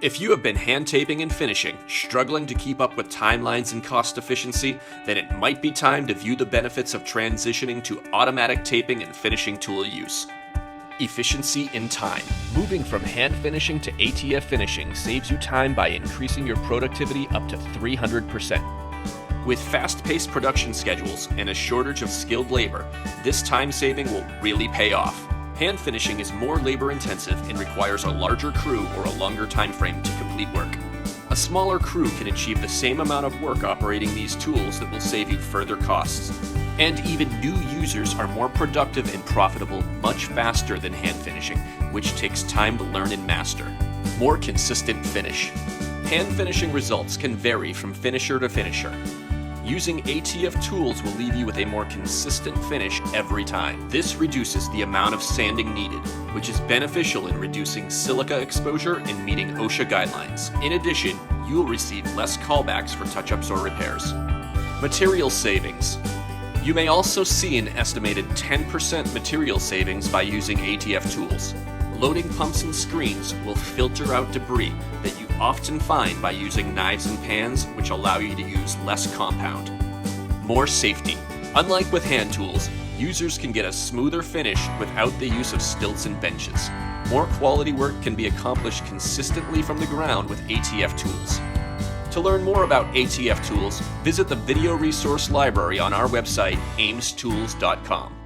If you have been hand taping and finishing, struggling to keep up with timelines and cost efficiency, then it might be time to view the benefits of transitioning to automatic taping and finishing tool use. Efficiency in time. Moving from hand finishing to ATF finishing saves you time by increasing your productivity up to 300%. With fast-paced production schedules and a shortage of skilled labor, this time saving will really pay off. Hand finishing is more labor-intensive and requires a larger crew or a longer time frame to complete work. A smaller crew can achieve the same amount of work operating these tools that will save you further costs. And even new users are more productive and profitable much faster than hand finishing, which takes time to learn and master. More consistent finish. Hand finishing results can vary from finisher to finisher. Using ATF tools will leave you with a more consistent finish every time. This reduces the amount of sanding needed, which is beneficial in reducing silica exposure and meeting OSHA guidelines. In addition, you will receive less callbacks for touch-ups or repairs. Material savings. You may also see an estimated 10% material savings by using ATF tools. Loading pumps and screens will filter out debris that you often find by using knives and pans, which allow you to use less compound. More safety. Unlike with hand tools, users can get a smoother finish without the use of stilts and benches. More quality work can be accomplished consistently from the ground with ATF tools. To learn more about ATF tools, visit the video resource library on our website, amestools.com.